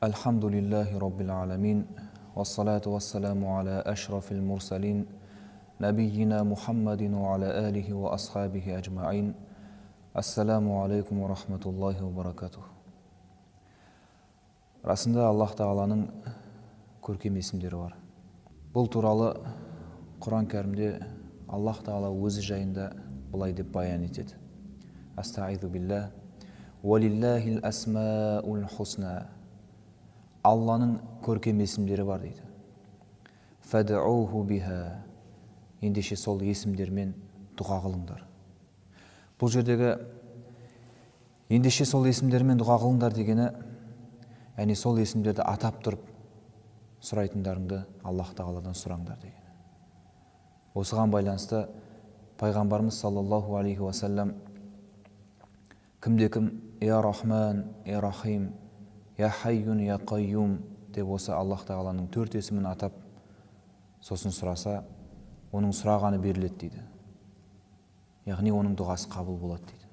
Alhamdulillahi Rabbil Alamin, wassalatu wassalamu ala ashrafil mursalin, nabiyyina Muhammadin wa ala alihi wa ashabihi ajma'in. Assalamu alaikum wa rahmatullahi wa barakatuh. Расында Аллах Тағаланың көркем есімдері бар. Бұл туралы Құран кәрімде Аллах Тағала өзі жайында былай деп баян етеді. Астағизу билlah, валиллахил асмаул хусна. Алланың көркем есімдері бар дейді. Фад'уху биха. Ендеше сол есімдермен дұға қылыңдар. Бұл жердегі ендеше сол есімдермен дұға қылыңдар дегені, яғни сол есімдерді атап тұрып сұрайтындарыңды Аллах Тағаладан сұраңдар дегені. Осыған байланысты пайғамбарымыз саллаллаху алейхи уассалам кімде-кім я рахман, я рахим, я хайюн, я қайюм деп осы Аллах Тағаланың төрт есімін атап сосын сұраса, оның сұрағаны беріледі дейді. Яғни оның дұғасы қабыл болады дейді.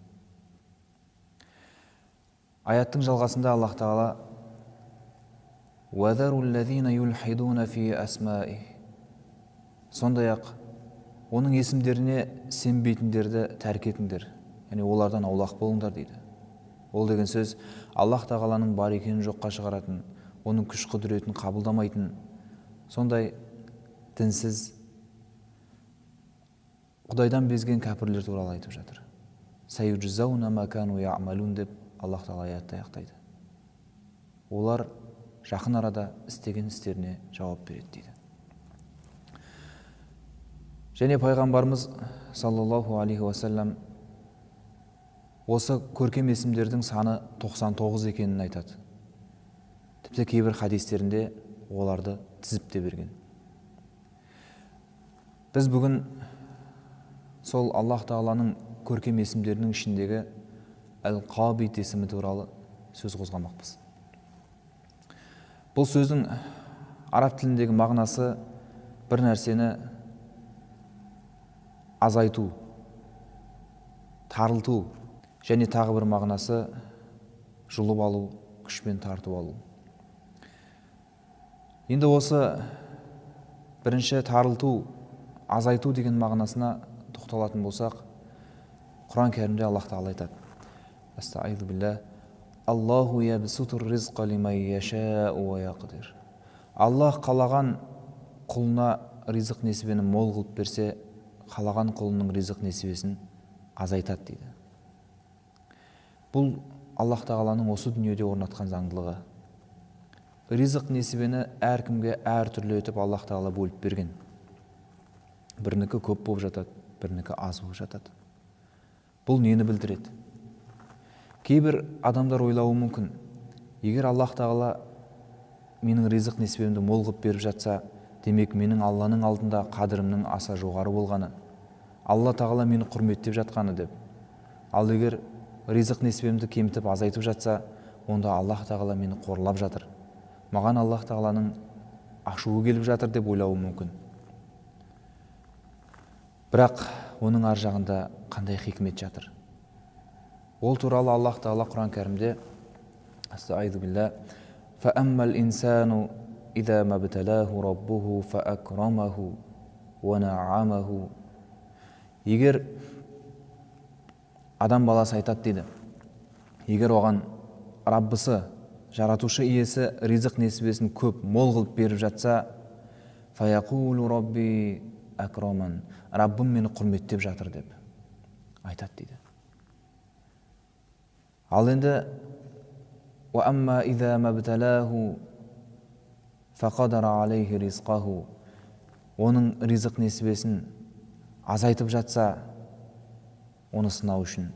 Аяттың жалғасында Аллах Тағала وَذَرُوا الَّذِينَ يُلْحِدُونَ فِي أَسْمَائِهِ. Сондай-ақ оның есімдеріне сенбейтіндерді тәрк етіңдер, яғни олардан аулақ болыңдар дейді. Ол деген сөз Аллах Тағаланың бар екенін жоққа шығаратын, оның күш құдіретін қабылдамайтын, сондай дінсіз, Құдайдан безген кәпірлер туралы айтып жатыр. Сайюджзауна ма кану яъмалун деп Аллах Тағала аятты аяқтайды. Олар жақын арада істеген істеріне жауап береді дейді. Және пайғамбарымыз саллаллаху алейхи уассалам осы көркем есімдердің саны 99 екенін айтады. Тіпті кейбір хадистерінде оларды тізіп те берген. Біз бүгін сол Аллах Тағаланың көркем есімдерінің ішіндегі Әл-Қабит есімі туралы сөз қозғамақпыз. Бұл сөздің араб тіліндегі мағынасы бір нәрсені азайту, тарылту, және тағы бір мағынасы жұлып алу, күшпен тартып алу. Енді осы бірінші тарылту, азайту деген мағынасына тоқталатын болсақ, Құран кәрімде Аллах Тағала айтады. Астағизу билlah. Аллаху ябсутур ризқа лиман яшау ва яқдир. Аллах қалаған құлына ризық несібені мол қылып берсе, қалаған құлының ризық несібесін азайтады дейді. Бұл Аллах Тағаланың осы дүниеде орнатқан заңдылығы. Ризық несібені әркімге әр түрлі етіп Аллах Тағала бөліп берген. Бірнікі көп болып жатады, бірнікі аз болып жатады. Бұл нені білдіреді? Кейбір адамдар ойлауы мүмкін, егер Аллах Тағала менің ризық несібемді мол қылып беріп жатса, демек менің Алланың алдында қадірімнің аса жоғары болғаны, Алла Тағала мені құрметтеп жатқаны деп. Ал егер ризық несібемді кемітіп азайтып жатса, онда Аллах Тағала мені қорлап жатыр. Маған Аллах Тағаланың ашуы келіп жатыр деп ойлауы мүмкін. Бірақ оның ар жағында қандай хикмет жатыр? Ол туралы Аллах Тағала Құран кәрімде Астағизу билlah. Фааммал инсану иза мабталаху раббуху фаакрамаху ва наамаху. Егер адам баласы айтады дейді, егер оған Раббысы, жаратушы иесі ризық несібесін көп, мол қылып беріп жатса, фаяқулу рабби акраман. Раббым мені құрметтеп жатыр деп айтады дейді. Ал енді وَأَمَّا إِذَا مَبْتَلَاهُ فَقَدَرَ عَلَيْهِ رِزْقَهُ. Оның ризық несібесін азайтып жатса, оны сынау үшін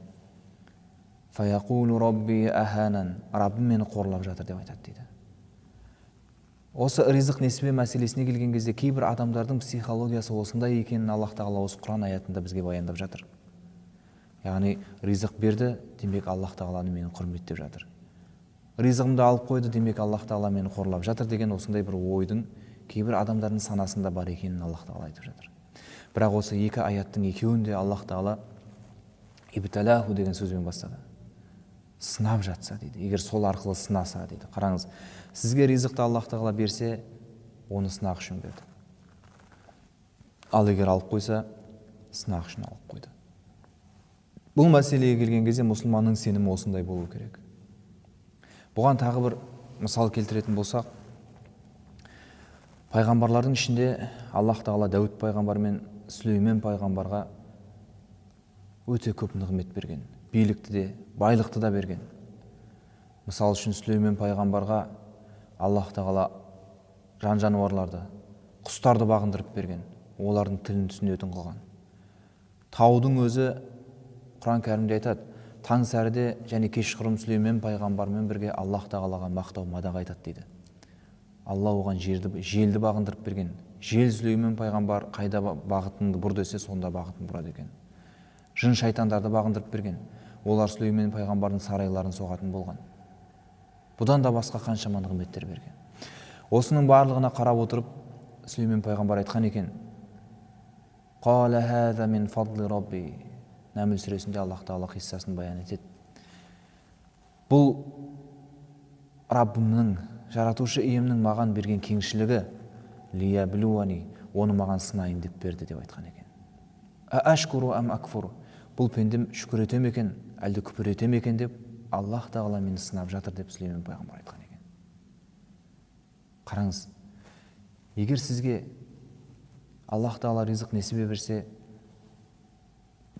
فَيَقُولُ رَبِّي أَهَانًا. Раббым мені қорлап жатыр деп айтады дейді. Осы ризық несібе мәселесіне келген кезде кейбір адамдардың психологиясы осындай екенін Аллах Тағала осы Құран аятында бізге баяндап жатыр. Яғни ризық берді, демек Аллах Тағаланы мені құрметтеп жатыр. Ризығымды алып қойды, демек Аллах Тағала мені қорлап жатыр деген осындай бір ойдың кейбір адамдардың санасында бар екенін Аллах Тағала айтып жатыр. Бірақ осы екі аяттың екеуінде Аллах Тағала ибталаху деген сөзбен бастады. сынап жатса дейді, егер сол арқылы сынаса дейді. Қараңыз, сізге ризықты Аллах тағала берсе, оны сынақ үшін берді. Ал егер алып қойса, сынақ үшін алып қойды. Бұл мәселеге келген кезде мұсылманның сенімі осындай болу керек. Бұған тағы бір мысал келтіретін болсақ, пайғамбарлардың ішінде Аллах тағала Дәуд пайғамбар мен Сүлеймен пайғамбарға өте көп нығмет берген, билікті де, байлықты да берген. Мысал үшін Сүлеймен пайғамбарға Аллах тағала жан-жануарларды, құстарды бағындырып берген, олардың тілін түсінетін қылған. Таудың өзі, Құран кәрімде айтады, таң сәріде және кешқұрым Сүлеймен пайғамбармен бірге Аллах тағалаға мақтау мадақ айтады дейді. Алла оған желді бағындырып берген. Жел Сүлеймен пайғамбар қайда бағытыңды бұр десе, сонда бағытын бұрады екен. Жын шайтандарды бағындырып берген. Олар Сүлеймен пайғамбардың сарайларын соғатын болған. Бұдан да басқа қаншама нығметтер берген. Осының барлығына қарап отырып, Сүлеймен пайғамбар айтқан екен: «Қала хаза мин фадли рабби». Нәмл сүресінде Аллах тағала қиссасын баян етеді. Бұл Раббымның, жаратушы иемнің маған берген кеңшілігі, лияблуани, оны маған сынайын деп берді деп айтқан екен. Ашкуру ам акфуру, бұл пендем шүкір етем екен, әлде күпір етем екен деп Аллах тағала мені сынап жатыр деп Сүлеймен пайғамбар айтқан екен. Қараңыз, егер сізге Аллах тағала ризық несібе берсе,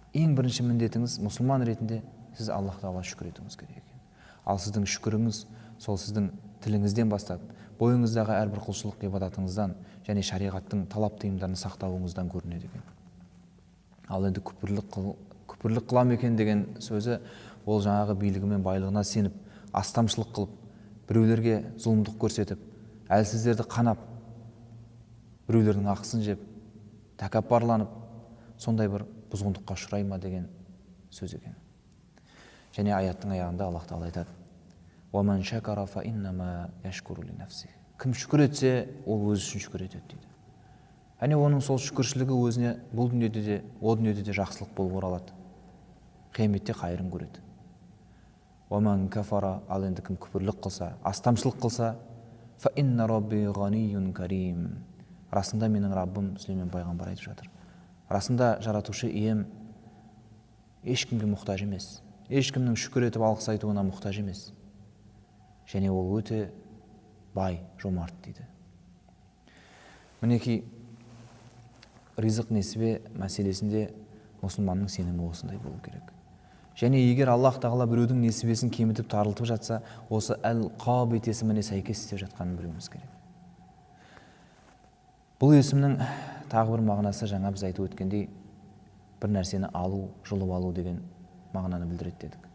ең бірінші міндетіңіз мұсылман ретінде сіз Аллах тағала шүкір етуіңіз керек екен. Ал сіздің шүкіріңіз сол сіздің тіліңізден бастап, бойыңыздағы әрбір құлшылық ғибадатыңыздан және шариғаттың талап тыйымдарын сақтауыңыздан көрінеді екен. Ал енді күпірлік қылам екен деген сөзі, ол жаңағы билігі мен байлығына сеніп, астамшылық қылып, біреулерге зұлымдық көрсетіп, әлсіздерді қанап, біреулердің ақысын жеп, тәкаппарланып, сондай бір бұзғындыққа ұшырай ма деген сөз екен. Және аяттың аяғында Аллах тағала айтады: «Уаман шакара фа иннама яшкуру ли нафси». Кім шүкір етсе, ол өзі үшін шүкір етеді дейді. Әне оның сол шүкіршілігі өзіне бұл дүниеде де, о дүниеде де жақсылық болып оралады. Қияметте қайырын көреді. Уаман кафара, ал енді кім күпірлік қылса, астамшылық қылса, фа инна рабби ғанiyun карим. Расында менің Раббым, Сүлеймен пайғамбар айтып жатыр, расында жаратушы ием ешкімге мұқтаж емес, ешкімнің шүкір етіп алғыс айтуына мұқтаж емес, және ол өте бай, жомарт дейді. Мінекей, ризық несібе мәселесінде мұсылманның сенімі осындай болу керек. Және егер Аллах тағала біреудің несібесін кемітіп тарылтып жатса, осы әл-қабит есіміне сәйкес істеп жатқанын білуіміз керек. Бұл есімнің тағы бір мағынасы, жаңа біз айтып өткендей, бір нәрсені алу, жұлып алу деген мағынаны білдіреді дедік.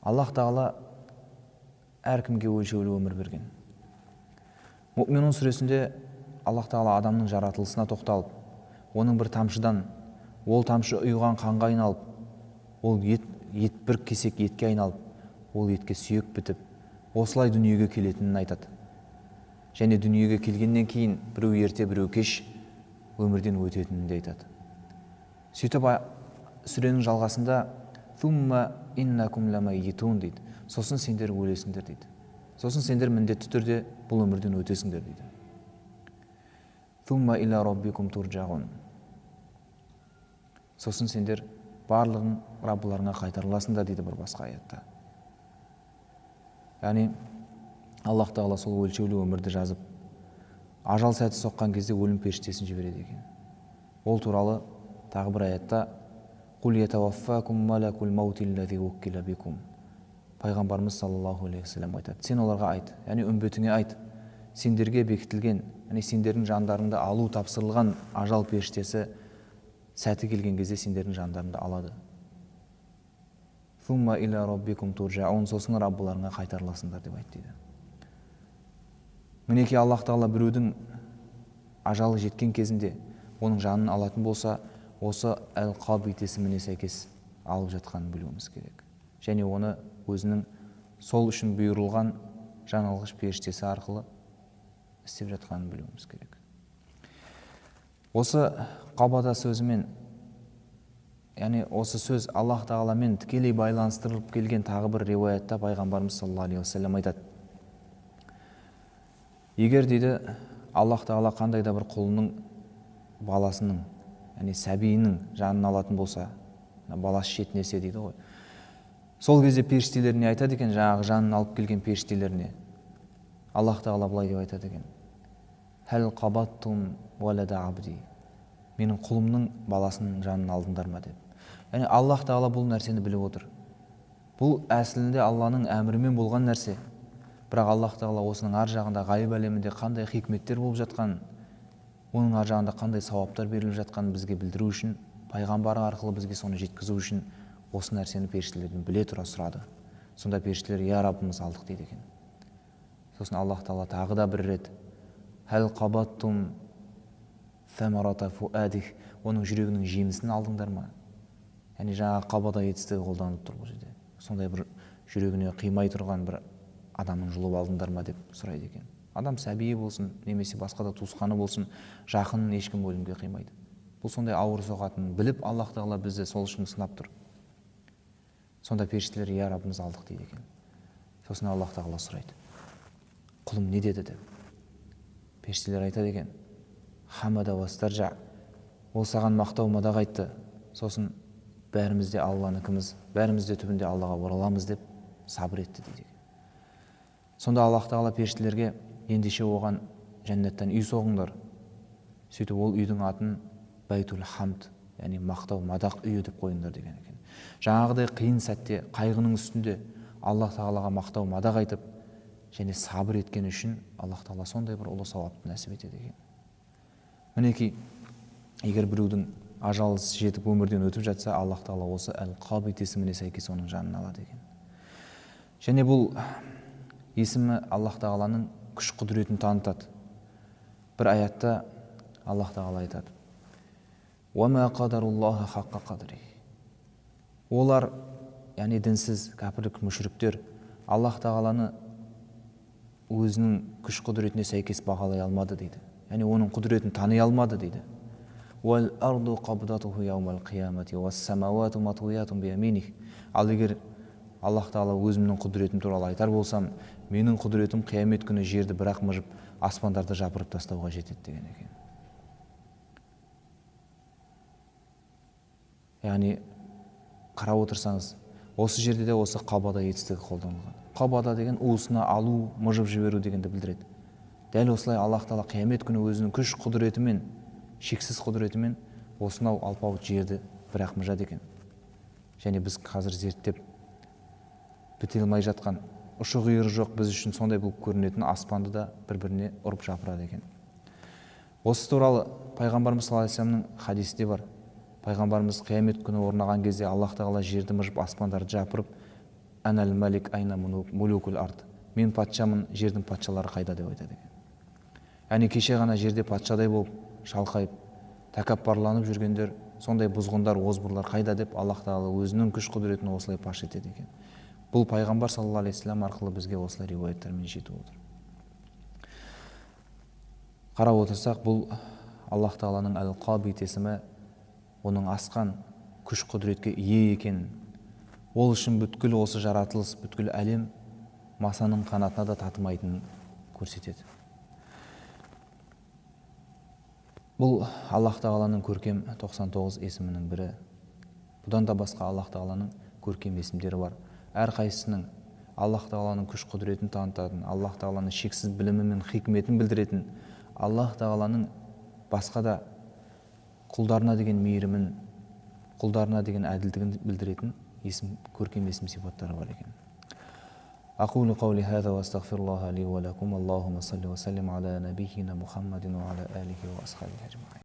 Аллах тағала әркімге өлшеулі өмір берген. Мүъминун сүресінде Аллах тағала адамның жаратылысына тоқталып, оның бір тамшыдан, ол тамшы ұйыған қанға айналып, ол ет бір кесек етке айналып, ол етке сүйек бітіп, осылай дүниеге келетінін айтады. Және дүниеге келгеннен кейін біреу ерте, біреу кеш өмірден өтетінін де айтады. Сөйтіп сүренің жалғасында «Thumma innakum lamayyitun» дейді. Сосын сендер өлесіңдер дейді. Сосын сендер міндетті түрде бұл өмірден өтесіңдер дейді. «Thumma ila rabbikum turja'un». Сосын сендер барлығын Раббыларыңа қайтарыласыңдар дейді бір басқа аятта. Яғни Аллах тағала сол өлшеулі өмірді жазып, ажал сәті соққан кезде өлім періштесін жібереді екен. Ол туралы тағы бір аятта «Қул ятаваффакум малакул маути аллази вуккила бикум». Пайғамбарымыз саллаллаху алейхи вассалам айтады: сен оларға айт, яғни үмбетіңе айт, сендерге бекітілген, яғни сендердің жандарыңды алу тапсырылған ажал періштесі сәті келген кезде сендердің жандарыңды алады. «Thumma ila rabbikum turja'un», сосын Раббыларыңа қайтарыласыңдар деп айтты дейді. Мінекей Аллах тағала біреудің ажалы жеткен кезінде оның жанын алатын болса, осы әл-қабит есіміне сәйкес алып жатқанын білуіміз керек. Және оны өзінің сол үшін бұйырылған жан алғыш періштесі арқылы істеп жатқанын білуіміз керек. Осы қабада сөзімен, яғни осы сөз Аллах тағаламен тікелей байланыстырылып келген тағы бір риуаятта пайғамбарымыз саллаллаху алейхи уассалам айтады: егер дейді Аллах тағала қандай да бір құлының баласының, яғни сәбиінің жанын алатын болса, баласы шетінесе дейді ғой, сол кезде періштелеріне айтады екен, жаңағы жанын алып келген періштелеріне Аллах тағала былай деп айтады екен: хәл қабаттум уалада абди, менің құлымның баласының жанын алдыңдар ма деп. Яғни Аллах тағала бұл нәрсені біліп отыр. Бұл әсілінде Алланың әмірімен болған нәрсе. Бірақ Аллах тағала осының ар жағында ғайып әлемінде қандай хикметтер болып жатқан, оның ар жағында қандай сауаптар беріліп жатқанын бізге білдіру үшін, пайғамбары арқылы бізге соны жеткізу үшін осы нәрсені періштелерден біле тұра сұрады. Сонда періштелер: я Раббымыз, алдық дейді екен. Сосын Аллах тағала тағы да бір рет: хәл қабаттум фәмарата фуадих, оның жүрегінің жемісін алдыңдар ма? Яғни жаңағы қабада етістігі қолданылып тұр бұл жерде. Сондай бір жүрегіне қимай тұрған бір адамның жұлып алдыңдар ма деп сұрайды екен. Адам сәбиі болсын, немесе басқа да туысқаны болсын, жақынын ешкім өлімге қимайды. Бұл сондай ауыр соғатынын біліп, Аллах тағала бізді сол үшін сынап тұр. Сонда періштелер: я Раббымыз, алдық дейді екен. Сосын Аллах тағала сұрайды: құлым не деді деп. Періштелер айтады екен: хамада вастаржа, ол саған мақтау мадақ айтты, сосын бәріміз де Алланыкіміз, бәріміз де түбінде Аллаға ораламыз деп сабыр етті дейді. Сонда Аллах тағала періштелерге: ендеше оған жәннаттан үй соғыңдар. Сөйтіп ол үйдің атын Байтул Хамд, яғни мақтау мадақ үйі деп қойыңдар деген екен. Жаңағыдай қиын сәтте, қайғының үстінде Аллах тағалаға мақтау мадақ айтып және сабыр еткен үшін Аллах тағала сондай бір ұлы сауапты нәсіп етеді екен. Мінекей, егер біреудің ажалы жетіп өмірден өтіп жатса, Аллах тағала осы әл-Қабит есіміне сәйкес оның жанын алады екен. Және бұл есімі Аллах тағаланың күш құдіретін танытады. Бір аятта Аллах тағала айтады: уама қадаруллаха хаққа қадри. Олар, яғни дінсіз, кәпірлік мүшриктер, Аллах тағаланы өзінің күш құдіретіне сәйкес бағалай алмады дейді. Яғни оның құдіретін тани алмады дейді. Уал-арду қабдатуху яумал қиямати уас-самауату матуятун бияминих. Ал егер Аллах тағала өзімнің құдіретім туралы айтар болсам, менің құдіретім қиямет күні жерді бірақ мыжып, аспандарды жапырып тастауға жетеді деген екен. Яғни қарап отырсаңыз, осы жерде де осы қабада етістігі қолданылған. Қабада деген уысына алу, мыжып жіберу дегенді білдіреді. Дәл осылай Аллах тағала қиямет күні өзінің күш құдіретімен, шексіз құдіретімен осынау алпауыт жерді бірақ мыжады екен. Және біз қазір зерттеп біте алмай жатқан, ұшы қиыры жоқ біз үшін сондай болып көрінетін аспанды да бір-біріне ұрып жапырады екен. Осы туралы пайғамбарымыз саллаллаху алейхи вассаламның хадисінде бар. Пайғамбарымыз қиямет күні орнаған кезде Аллах тағала жерді мыжып, аспандарды жапырып: әнәл мәлик айна мулукул ард, мен патшамын, жердің патшалары қайда деп айтады екен. Яғни кеше ғана жерде патшадай болып шалқайып, тәкаппарланып жүргендер, сондай бұзғындар, озбырлар қайда деп Аллах тағала өзінің күш құдіретін осылай паш етеді екен. Бұл пайғамбар саллаллаху алейхи вассалам арқылы бізге осылай риуаяттармен жетіп отыр. Қарап отырсақ, бұл Аллах тағаланың әл-Қабит есімі оның асқан күш құдіретке ие екенін, ол үшін бүткіл осы жаратылыс, бүткіл әлем масаның қанатына да татымайтынын көрсетеді. Бұл Аллах тағаланың көркем 99 есімінің бірі. Бұдан да басқа Аллах тағаланың көркем есімдері бар. Әрқайсысының Аллах тағаланың күш құдіретін танытатын, Аллах тағаланың шексіз білімі мен хикметін білдіретін, Аллах тағаланың басқа да құлдарына деген мейірімін, құлдарына деген әділдігін білдіретін көркем есім сипаттары бар екен. أقول قولي هذا وأستغفر الله لي ولكم اللهم صل وسلم على نبينا محمد وعلى آله وأصحابه أجمعين.